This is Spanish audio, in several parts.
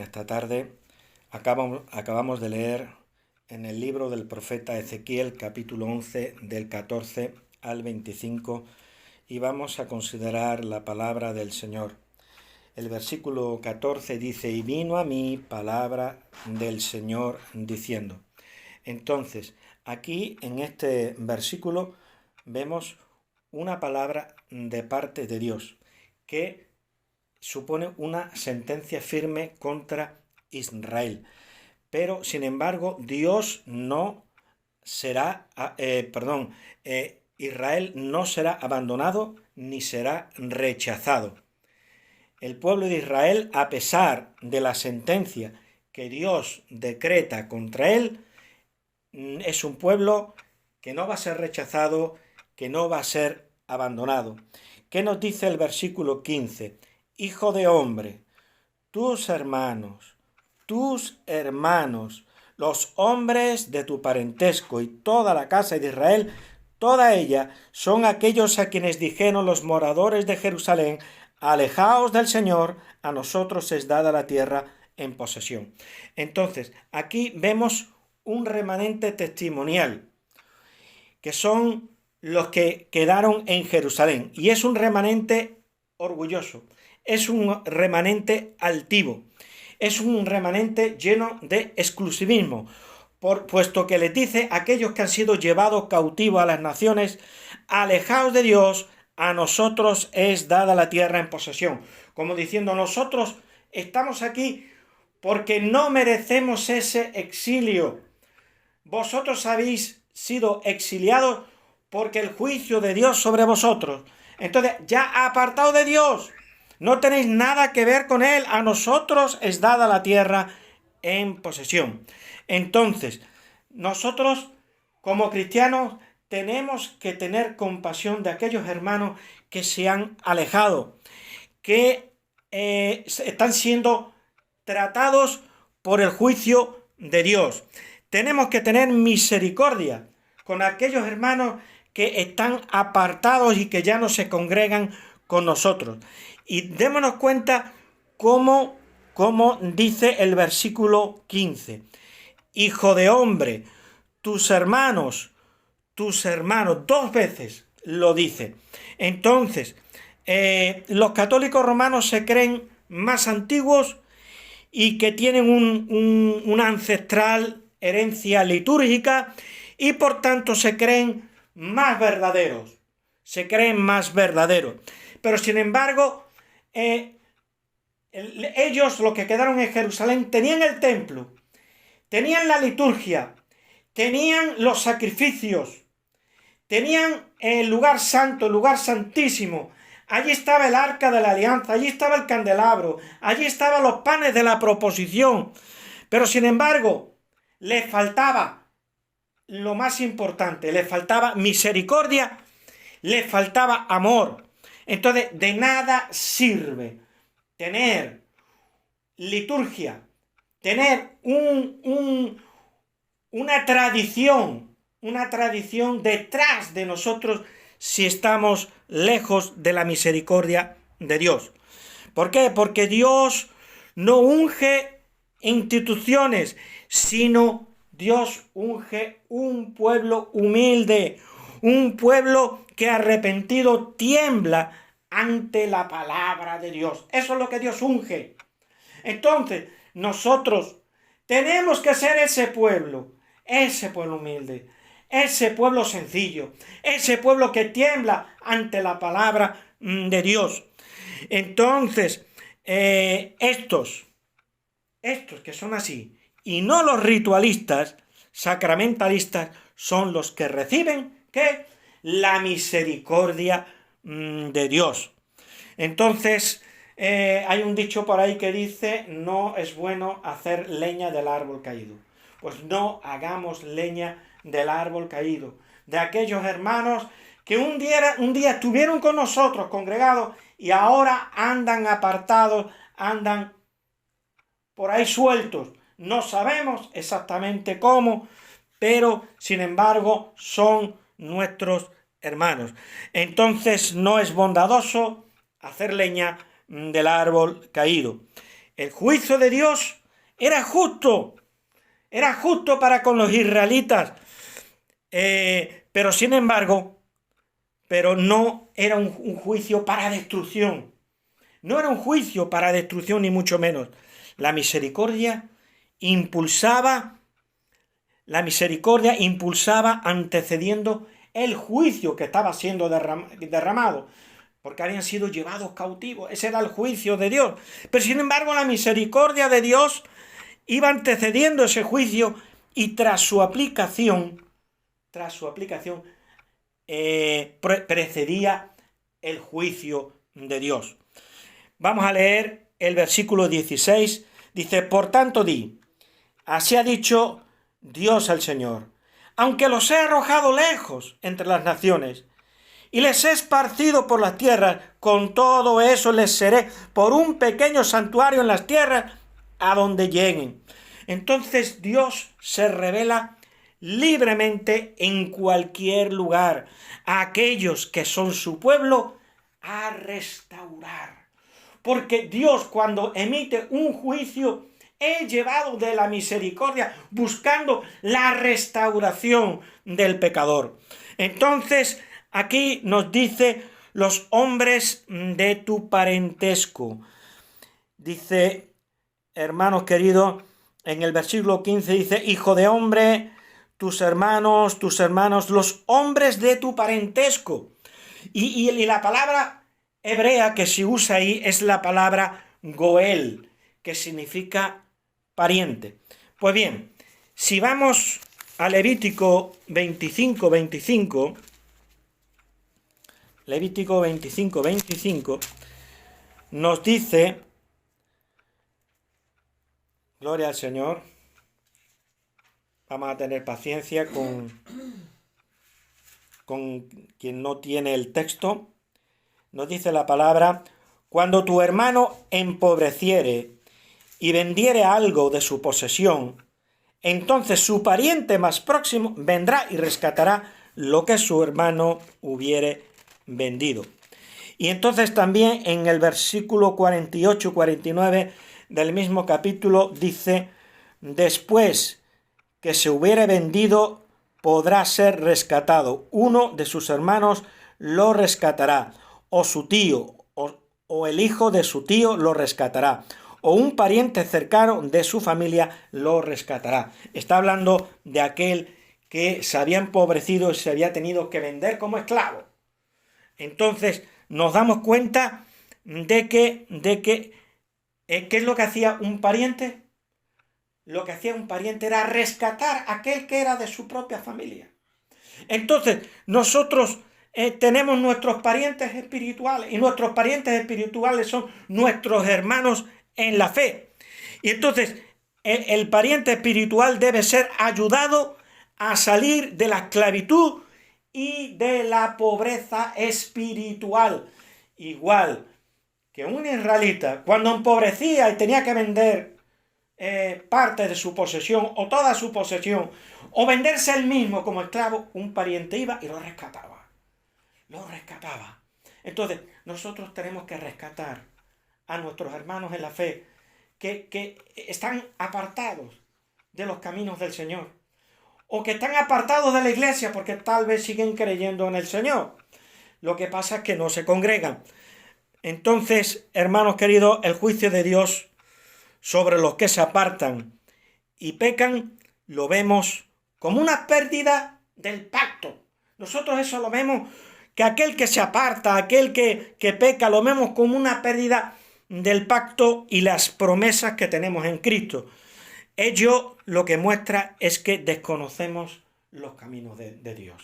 esta tarde. Acabamos de leer en el libro del profeta Ezequiel, capítulo 11, del 14 al 25, y vamos a considerar la palabra del Señor. El versículo 14 dice: y vino a mí palabra del Señor diciendo. Entonces, aquí en este versículo vemos una palabra de parte de Dios que supone una sentencia firme contra Israel. Pero, sin embargo, Dios no será, Israel no será abandonado ni será rechazado. El pueblo de Israel, a pesar de la sentencia que Dios decreta contra él, es un pueblo que no va a ser rechazado, que no va a ser abandonado. ¿Qué nos dice el versículo 15? Hijo de hombre, tus hermanos, los hombres de tu parentesco y toda la casa de Israel, toda ella son aquellos a quienes dijeron los moradores de Jerusalén: alejaos del Señor, a nosotros es dada la tierra en posesión. Entonces, aquí vemos un remanente testimonial, que son los que quedaron en Jerusalén, y es un remanente orgulloso, es un remanente altivo, es un remanente lleno de exclusivismo, puesto que les dice a aquellos que han sido llevados cautivos a las naciones: alejaos de Dios, a nosotros es dada la tierra en posesión, como diciendo: nosotros estamos aquí porque no merecemos ese exilio. Vosotros habéis sido exiliados porque el juicio de Dios sobre vosotros. Entonces, ya apartados de Dios, no tenéis nada que ver con Él. A nosotros es dada la tierra en posesión. Entonces, nosotros como cristianos tenemos que tener compasión de aquellos hermanos que se han alejado, que están siendo tratados por el juicio de Dios. Tenemos que tener misericordia con aquellos hermanos que están apartados y que ya no se congregan con nosotros. Y démonos cuenta cómo dice el versículo 15. Hijo de hombre, tus hermanos, 2 veces lo dice. Entonces, los católicos romanos se creen más antiguos y que tienen una ancestral herencia litúrgica, y por tanto se creen más verdaderos. Pero sin embargo, ellos, los que quedaron en Jerusalén, tenían el templo, tenían la liturgia, tenían los sacrificios, tenían el lugar santo, el lugar santísimo. Allí estaba el arca de la alianza, allí estaba el candelabro, allí estaban los panes de la proposición. Pero sin embargo, les faltaba lo más importante, les faltaba misericordia, les faltaba amor. Entonces, de nada sirve tener liturgia, tener una tradición detrás de nosotros, si estamos lejos de la misericordia de Dios. ¿Por qué? Porque Dios no unge instituciones, sino Dios unge un pueblo humilde, un pueblo que arrepentido tiembla ante la palabra de Dios. Eso es lo que Dios unge. Entonces, nosotros tenemos que ser ese pueblo humilde, ese pueblo sencillo, ese pueblo que tiembla ante la palabra de Dios. Entonces, estos que son así, y no los ritualistas, sacramentalistas, son los que reciben ¿qué? La misericordia de Dios. Entonces, hay un dicho por ahí que dice: no es bueno hacer leña del árbol caído. Pues no hagamos leña del árbol caído, de aquellos hermanos que un día estuvieron con nosotros congregados y ahora andan apartados, andan por ahí sueltos. No sabemos exactamente cómo, pero sin embargo son nuestros hermanos. Entonces no es bondadoso hacer leña del árbol caído. El juicio de Dios era justo para con los israelitas, pero sin embargo, no era un juicio para destrucción. No era un juicio para destrucción, ni mucho menos. La misericordia impulsaba antecediendo el juicio que estaba siendo derramado, porque habían sido llevados cautivos. Ese era el juicio de Dios. Pero sin embargo, la misericordia de Dios iba antecediendo ese juicio, y tras su aplicación, precedía el juicio de Dios. Vamos a leer el versículo 16. Dice: por tanto di, así ha dicho Dios el Señor, aunque los he arrojado lejos entre las naciones y les he esparcido por las tierras, con todo eso les seré por un pequeño santuario en las tierras a donde lleguen. Entonces Dios se revela libremente en cualquier lugar a aquellos que son su pueblo a restaurar. Porque Dios, cuando emite un juicio, es llevado de la misericordia, buscando la restauración del pecador. Entonces, aquí nos dice: los hombres de tu parentesco. Dice, hermanos queridos, en el versículo 15 dice: hijo de hombre, tus hermanos, los hombres de tu parentesco. Y la palabra hebrea que se usa ahí es la palabra goel, que significa pariente. Pues bien, si vamos a Levítico 25, nos dice, gloria al Señor, vamos a tener paciencia con quien no tiene el texto. Nos dice la palabra: cuando tu hermano empobreciere y vendiere algo de su posesión, entonces su pariente más próximo vendrá y rescatará lo que su hermano hubiere vendido. Y entonces también en el versículo 48-49 del mismo capítulo dice: después que se hubiere vendido, podrá ser rescatado. Uno de sus hermanos lo rescatará, o su tío, o el hijo de su tío lo rescatará, o un pariente cercano de su familia lo rescatará. Está hablando de aquel que se había empobrecido y se había tenido que vender como esclavo. Entonces nos damos cuenta de que ¿qué es lo que hacía un pariente? Lo que hacía un pariente era rescatar a aquel que era de su propia familia. Entonces nosotros tenemos nuestros parientes espirituales, y nuestros parientes espirituales son nuestros hermanos en la fe. Y entonces el pariente espiritual debe ser ayudado a salir de la esclavitud y de la pobreza espiritual. Igual que un israelita, cuando empobrecía y tenía que vender parte de su posesión o toda su posesión, o venderse él mismo como esclavo, un pariente iba y lo rescataba. Entonces nosotros tenemos que rescatar a nuestros hermanos en la fe que están apartados de los caminos del Señor, o que están apartados de la iglesia porque tal vez siguen creyendo en el Señor. Lo que pasa es que no se congregan. Entonces, hermanos queridos, el juicio de Dios sobre los que se apartan y pecan lo vemos como una pérdida del pacto. Nosotros eso lo vemos, que aquel que se aparta, aquel que peca, lo vemos como una pérdida del pacto y las promesas que tenemos en Cristo. Ello lo que muestra es que desconocemos los caminos de Dios.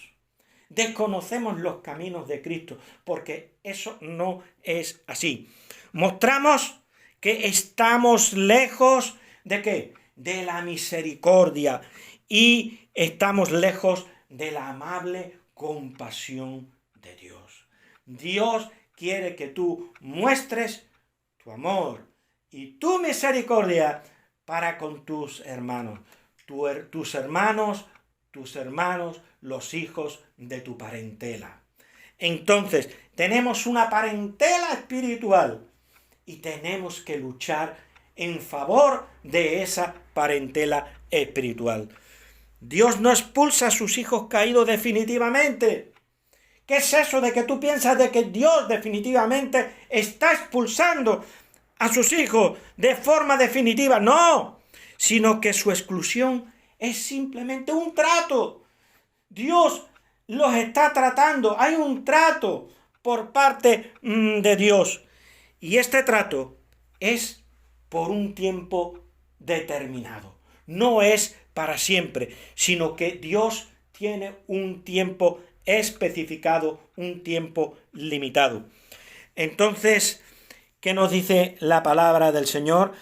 Desconocemos los caminos de Cristo, porque eso no es así. Mostramos que estamos lejos ¿de qué? De la misericordia, y estamos lejos de la amable compasión de Dios. Dios quiere que tú muestres tu amor y tu misericordia para con tus hermanos. Tus hermanos, los hijos de tu parentela. Entonces, tenemos una parentela espiritual y tenemos que luchar en favor de esa parentela espiritual. Dios no expulsa a sus hijos caídos definitivamente. ¿Qué es eso de que tú piensas de que Dios definitivamente está expulsando a sus hijos de forma definitiva? No, sino que su exclusión es simplemente un trato. Dios los está tratando, hay un trato por parte de Dios. Y este trato es por un tiempo determinado. No es para siempre, sino que Dios tiene un tiempo especificado, un tiempo limitado. Entonces, ¿qué nos dice la palabra del Señor?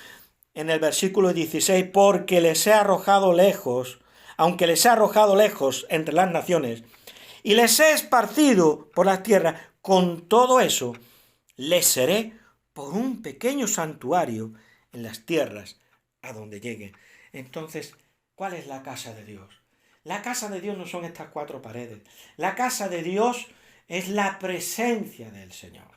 En el versículo 16, porque les he arrojado lejos, aunque les he arrojado lejos entre las naciones, y les he esparcido por las tierras, con todo eso, les seré por un pequeño santuario en las tierras a donde lleguen. Entonces, ¿cuál es la casa de Dios? La casa de Dios no son estas cuatro paredes. La casa de Dios es la presencia del Señor.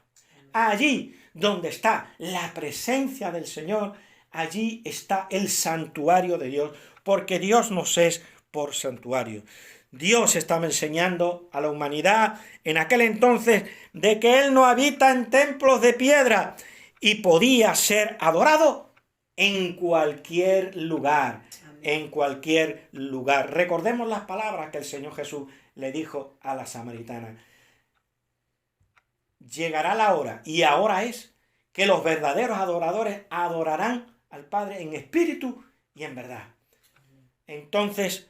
Allí donde está la presencia del Señor, allí está el santuario de Dios, porque Dios nos es por santuario. Dios estaba enseñando a la humanidad en aquel entonces de que Él no habita en templos de piedra y podía ser adorado en cualquier lugar. En cualquier lugar. Recordemos las palabras que el Señor Jesús le dijo a la samaritana. Llegará la hora, y ahora es, que los verdaderos adoradores adorarán al Padre en espíritu y en verdad. Entonces,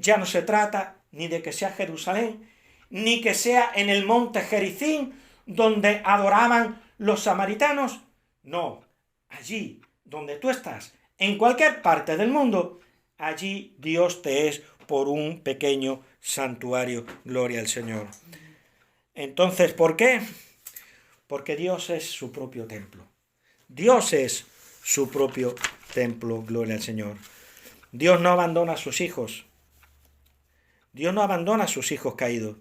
ya no se trata ni de que sea Jerusalén, ni que sea en el monte Gerizim, donde adoraban los samaritanos. No, allí donde tú estás, en cualquier parte del mundo, allí Dios te es por un pequeño santuario. Gloria al Señor. Entonces, ¿por qué? Porque Dios es su propio templo. Dios es su propio templo. Gloria al Señor. Dios no abandona a sus hijos. Dios no abandona a sus hijos caídos.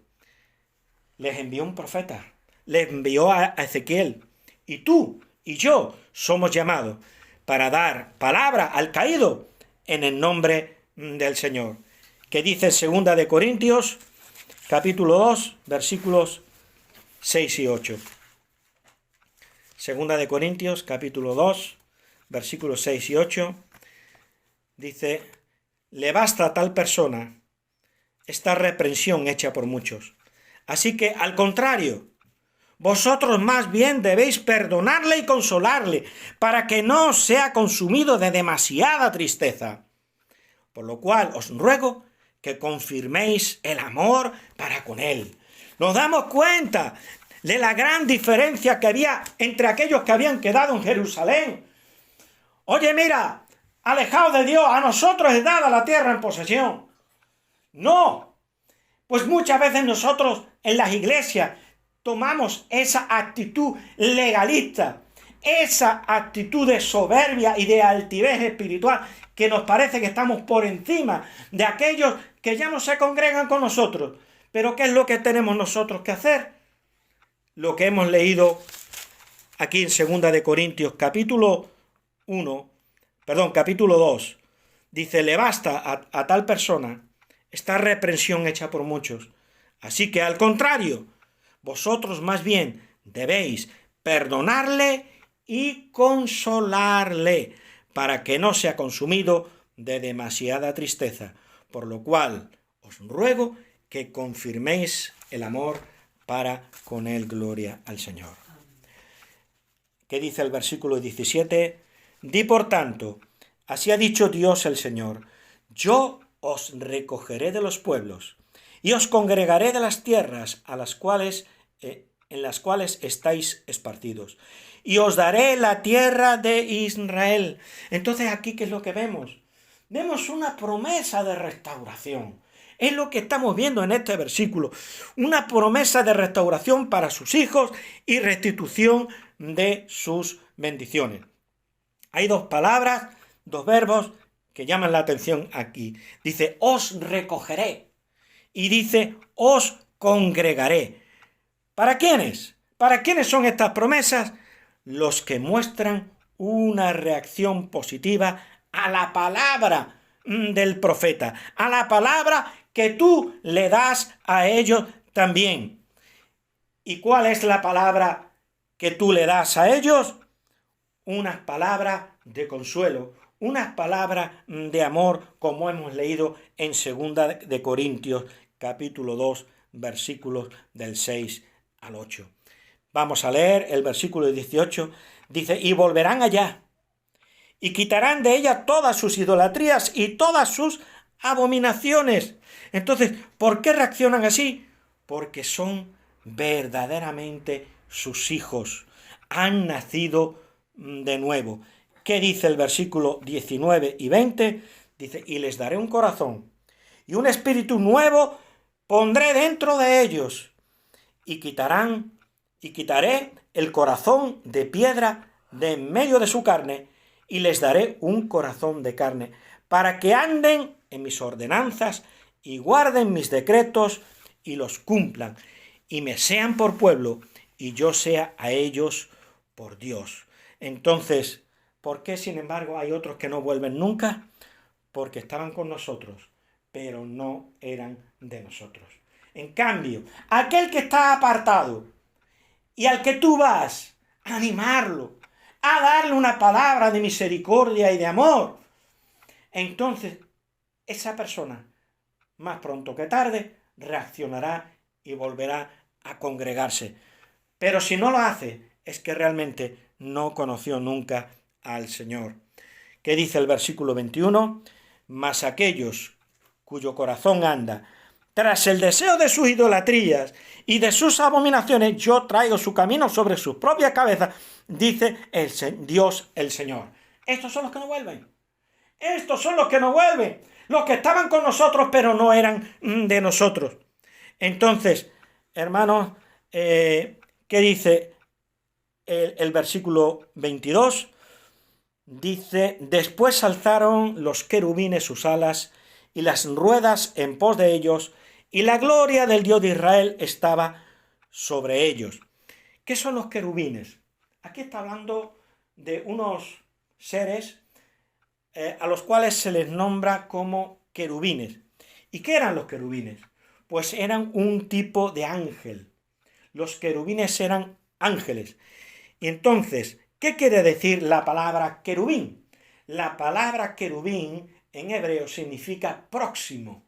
Les envió un profeta. Les envió a Ezequiel. Y tú y yo somos llamados para dar palabra al caído en el nombre del Señor. Que dice 2 de Corintios, capítulo 2, versículos 6 y 8. 2 de Corintios, capítulo 2, versículos 6 y 8, dice, le basta a tal persona esta reprensión hecha por muchos. Así que, al contrario, vosotros más bien debéis perdonarle y consolarle, para que no sea consumido de demasiada tristeza. Por lo cual os ruego que confirméis el amor para con él. Nos damos cuenta de la gran diferencia que había entre aquellos que habían quedado en Jerusalén. Oye, mira, alejaos de Dios, a nosotros es dada la tierra en posesión. No, pues muchas veces nosotros en las iglesias tomamos esa actitud legalista, esa actitud de soberbia y de altivez espiritual, que nos parece que estamos por encima de aquellos que ya no se congregan con nosotros. Pero ¿qué es lo que tenemos nosotros que hacer? Lo que hemos leído aquí en 2 de Corintios, capítulo 2, dice, le basta a tal persona esta reprensión hecha por muchos. Así que, al contrario, vosotros más bien debéis perdonarle y consolarle, para que no sea consumido de demasiada tristeza, por lo cual os ruego que confirméis el amor para con él. Gloria al Señor. ¿Qué dice el versículo 17? Di por tanto, así ha dicho Dios el Señor, yo os recogeré de los pueblos y os congregaré de las tierras en las cuales estáis esparcidos, y os daré la tierra de Israel. Entonces, aquí, ¿qué es lo que vemos? Vemos una promesa de restauración. Es lo que estamos viendo en este versículo. Una promesa de restauración para sus hijos y restitución de sus bendiciones. Hay dos palabras, dos verbos que llaman la atención aquí. Dice, os recogeré. Y dice, os congregaré. ¿Para quiénes? ¿Para quiénes son estas promesas? Los que muestran una reacción positiva a la palabra del profeta, a la palabra que tú le das a ellos también. ¿Y cuál es la palabra que tú le das a ellos? Unas palabras de consuelo, unas palabras de amor, como hemos leído en 2 de Corintios, capítulo 2, versículos del 6 al 8. Vamos a leer el versículo 18. Dice, y volverán allá, y quitarán de ella todas sus idolatrías y todas sus abominaciones. Entonces, ¿por qué reaccionan así? Porque son verdaderamente sus hijos. Han nacido de nuevo. ¿Qué dice el versículo 19 y 20? Dice, y les daré un corazón, y un espíritu nuevo pondré dentro de ellos, y quitaré el corazón de piedra de en medio de su carne, y les daré un corazón de carne, para que anden en mis ordenanzas, y guarden mis decretos, y los cumplan, y me sean por pueblo, y yo sea a ellos por Dios. Entonces, ¿por qué, sin embargo, hay otros que no vuelven nunca? Porque estaban con nosotros, pero no eran de nosotros. En cambio, aquel que está apartado y al que tú vas a animarlo, a darle una palabra de misericordia y de amor, entonces esa persona, más pronto que tarde, reaccionará y volverá a congregarse. Pero si no lo hace, es que realmente no conoció nunca al Señor. ¿Qué dice el versículo 21? Mas aquellos cuyo corazón anda tras el deseo de sus idolatrías y de sus abominaciones, yo traigo su camino sobre sus propias cabezas, dice Dios el Señor. Estos son los que no vuelven. Estos son los que no vuelven. Los que estaban con nosotros, pero no eran de nosotros. Entonces, hermanos, ¿qué dice el versículo 22? Dice, después alzaron los querubines sus alas y las ruedas en pos de ellos, y la gloria del Dios de Israel estaba sobre ellos. ¿Qué son los querubines? Aquí está hablando de unos seres a los cuales se les nombra como querubines. ¿Y qué eran los querubines? Pues eran un tipo de ángel. Los querubines eran ángeles. Y entonces, ¿qué quiere decir la palabra querubín? La palabra querubín en hebreo significa próximo.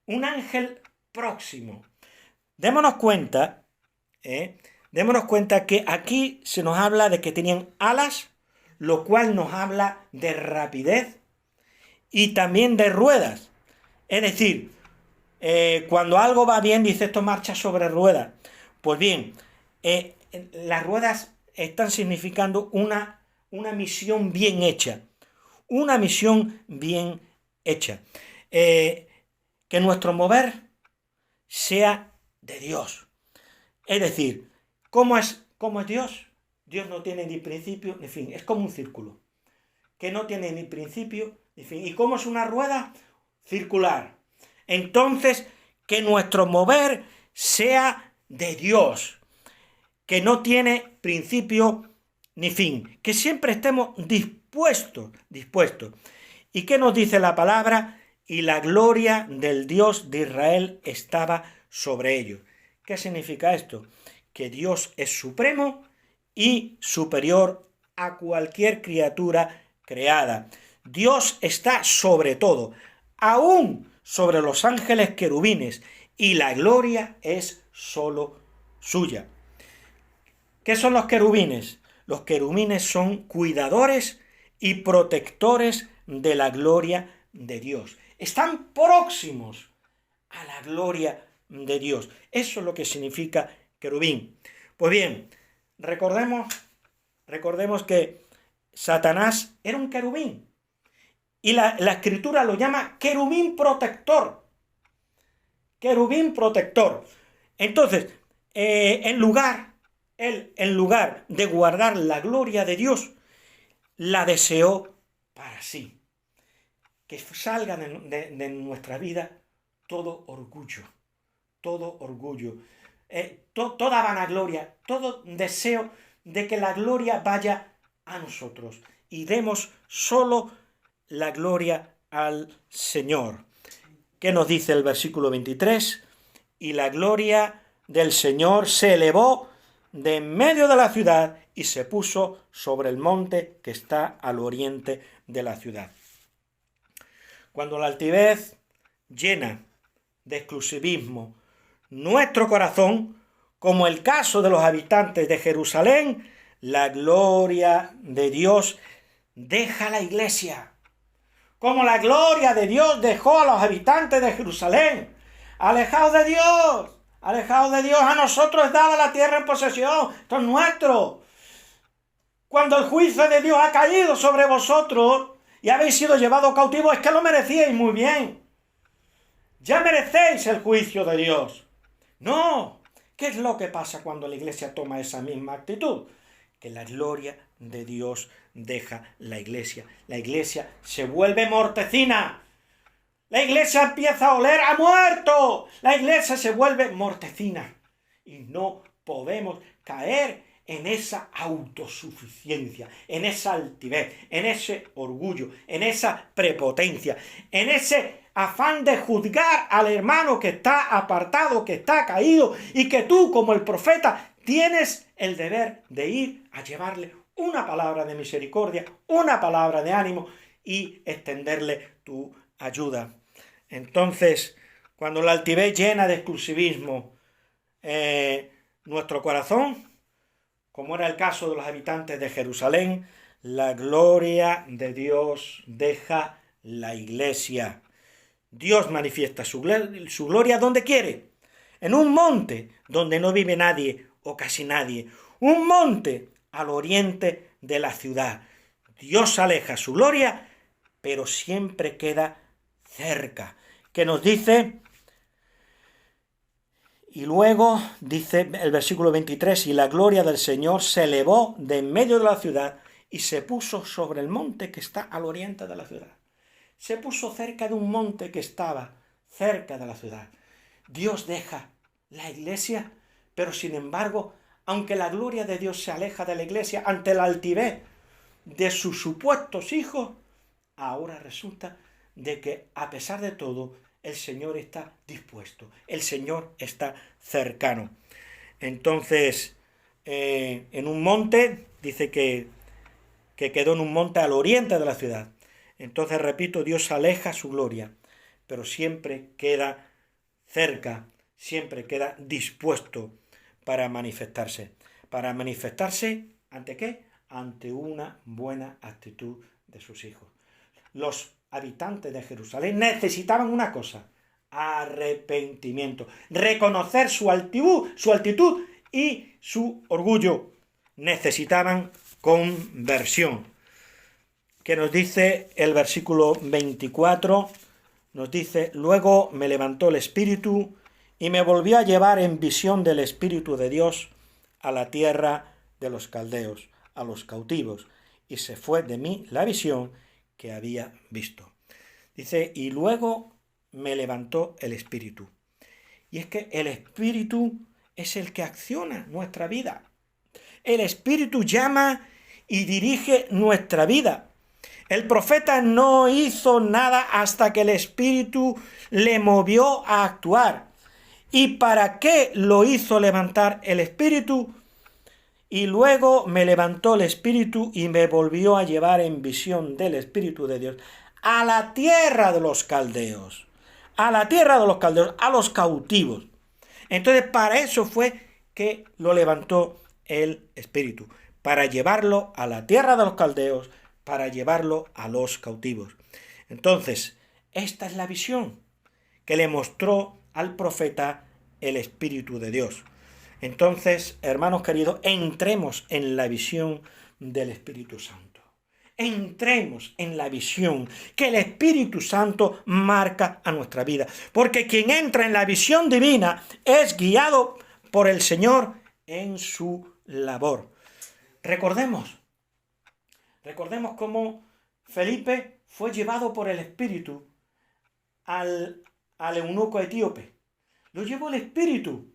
Un ángel próximo. Démonos cuenta que aquí se nos habla de que tenían alas, lo cual nos habla de rapidez y también de ruedas. Es decir, cuando algo va bien, dice esto marcha sobre ruedas. Pues bien, las ruedas están significando una misión bien hecha. Una misión bien hecha. Que nuestro mover sea de Dios. Es decir, ¿cómo es Dios? Dios no tiene ni principio ni fin. Es como un círculo, que no tiene ni principio ni fin. ¿Y cómo es una rueda? Circular. Entonces, que nuestro mover sea de Dios, que no tiene principio ni fin, que siempre estemos dispuestos. ¿Y qué nos dice la palabra? Y la gloria del Dios de Israel estaba sobre ellos. ¿Qué significa esto? Que Dios es supremo y superior a cualquier criatura creada. Dios está sobre todo, aún sobre los ángeles querubines, y la gloria es solo suya. ¿Qué son los querubines? Los querubines son cuidadores y protectores de la gloria de Dios. Están próximos a la gloria de Dios. Eso es lo que significa querubín. Pues bien, recordemos que Satanás era un querubín. Y la escritura lo llama querubín protector. Querubín protector. Entonces, en lugar de guardar la gloria de Dios, la deseó para sí. Que salga de nuestra vida todo orgullo, toda vanagloria, todo deseo de que la gloria vaya a nosotros y demos solo la gloria al Señor. ¿Qué nos dice el versículo 23? Y la gloria del Señor se elevó de en medio de la ciudad y se puso sobre el monte que está al oriente de la ciudad. Cuando la altivez llena de exclusivismo nuestro corazón, como el caso de los habitantes de Jerusalén, la gloria de Dios deja la iglesia. Como la gloria de Dios dejó a los habitantes de Jerusalén. Alejaos de Dios, a nosotros es dada la tierra en posesión, esto es nuestro. Cuando el juicio de Dios ha caído sobre vosotros y habéis sido llevados cautivos, es que lo merecíais muy bien. Ya merecéis el juicio de Dios. No, ¿qué es lo que pasa cuando la iglesia toma esa misma actitud? Que la gloria de Dios deja la iglesia. La iglesia se vuelve mortecina. La iglesia empieza a oler a muerto. La iglesia se vuelve mortecina. Y no podemos caer en esa autosuficiencia, en esa altivez, en ese orgullo, en esa prepotencia, en ese afán de juzgar al hermano que está apartado, que está caído, y que tú, como el profeta, tienes el deber de ir a llevarle una palabra de misericordia, una palabra de ánimo y extenderle tu ayuda. Entonces, cuando la altivez llena de exclusivismo nuestro corazón, como era el caso de los habitantes de Jerusalén, la gloria de Dios deja la iglesia. Dios manifiesta su gloria donde quiere, en un monte donde no vive nadie o casi nadie, un monte al oriente de la ciudad. Dios aleja su gloria, pero siempre queda cerca. ¿Qué nos dice? Y luego dice el versículo 23, y la gloria del Señor se elevó de en medio de la ciudad y se puso sobre el monte que está al oriente de la ciudad. Se puso cerca de un monte que estaba cerca de la ciudad. Dios deja la iglesia, pero sin embargo, aunque la gloria de Dios se aleja de la iglesia ante la altivez de sus supuestos hijos, ahora resulta de que a pesar de todo, el Señor está dispuesto, el Señor está cercano. Entonces, en un monte, dice que quedó en un monte al oriente de la ciudad. Entonces, repito, Dios aleja su gloria, pero siempre queda cerca, siempre queda dispuesto para manifestarse. ¿Para manifestarse ante qué? Ante una buena actitud de sus hijos. Los habitantes de Jerusalén necesitaban una cosa: arrepentimiento, reconocer su altitud y su orgullo. Necesitaban conversión. Que nos dice el versículo 24, nos dice: luego me levantó el Espíritu y me volvió a llevar en visión del Espíritu de Dios a la tierra de los caldeos, a los cautivos, y se fue de mí la visión que había visto. Dice, y luego me levantó el Espíritu. Y es que el Espíritu es el que acciona nuestra vida. El Espíritu llama y dirige nuestra vida. El profeta no hizo nada hasta que el Espíritu le movió a actuar. ¿Y para qué lo hizo levantar el Espíritu? Y luego me levantó el Espíritu y me volvió a llevar en visión del Espíritu de Dios a la tierra de los caldeos, a los cautivos. Entonces, para eso fue que lo levantó el Espíritu, para llevarlo a la tierra de los caldeos, para llevarlo a los cautivos. Entonces, esta es la visión que le mostró al profeta el Espíritu de Dios. Entonces, hermanos queridos, entremos en la visión del Espíritu Santo. Entremos en la visión que el Espíritu Santo marca a nuestra vida. Porque quien entra en la visión divina es guiado por el Señor en su labor. Recordemos cómo Felipe fue llevado por el Espíritu al eunuco etíope. Lo llevó el Espíritu.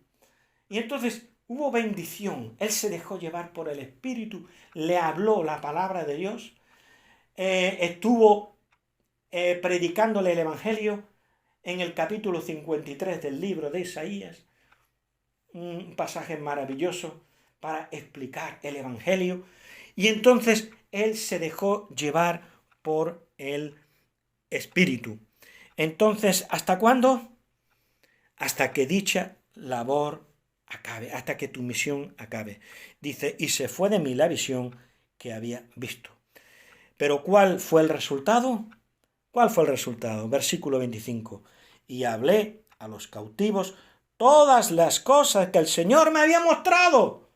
Y entonces hubo bendición. Él se dejó llevar por el Espíritu, le habló la palabra de Dios, estuvo predicándole el Evangelio en el capítulo 53 del libro de Isaías, un pasaje maravilloso para explicar el Evangelio, y entonces él se dejó llevar por el Espíritu. Entonces, ¿hasta cuándo? Hasta que dicha labor acabe, hasta que tu misión acabe. Dice, y se fue de mí la visión que había visto. Pero ¿cuál fue el resultado? ¿Cuál fue el resultado? Versículo 25. Y hablé a los cautivos todas las cosas que el Señor me había mostrado.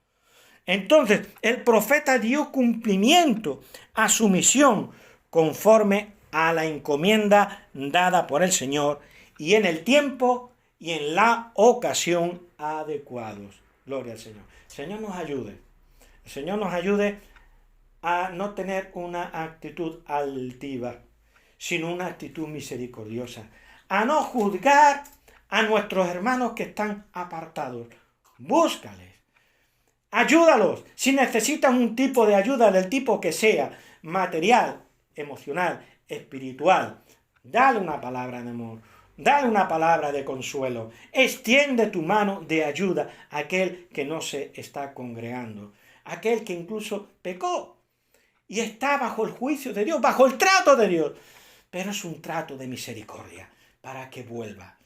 Entonces, el profeta dio cumplimiento a su misión conforme a la encomienda dada por el Señor y en el tiempo y en la ocasión adecuados. Gloria al Señor. El Señor nos ayude. El Señor nos ayude a no tener una actitud altiva, sino una actitud misericordiosa. A no juzgar a nuestros hermanos que están apartados. Búscales. Ayúdalos. Si necesitan un tipo de ayuda del tipo que sea, material, emocional, espiritual, dale una palabra de amor, dale una palabra de consuelo. Extiende tu mano de ayuda a aquel que no se está congregando, aquel que incluso pecó y está bajo el juicio de Dios, bajo el trato de Dios. Pero es un trato de misericordia para que vuelva.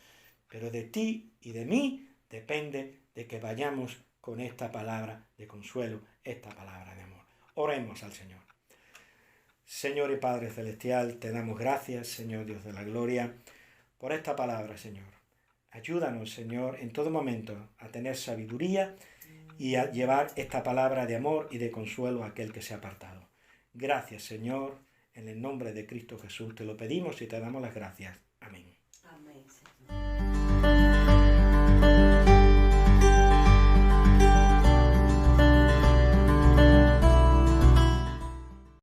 Pero de ti y de mí depende de que vayamos con esta palabra de consuelo, esta palabra de amor. Oremos al Señor. Señor y Padre Celestial, te damos gracias, Señor Dios de la gloria, por esta palabra, Señor. Ayúdanos, Señor, en todo momento a tener sabiduría y a llevar esta palabra de amor y de consuelo a aquel que se ha apartado. Gracias, Señor, en el nombre de Cristo Jesús te lo pedimos y te damos las gracias. Amén. Amén, Señor.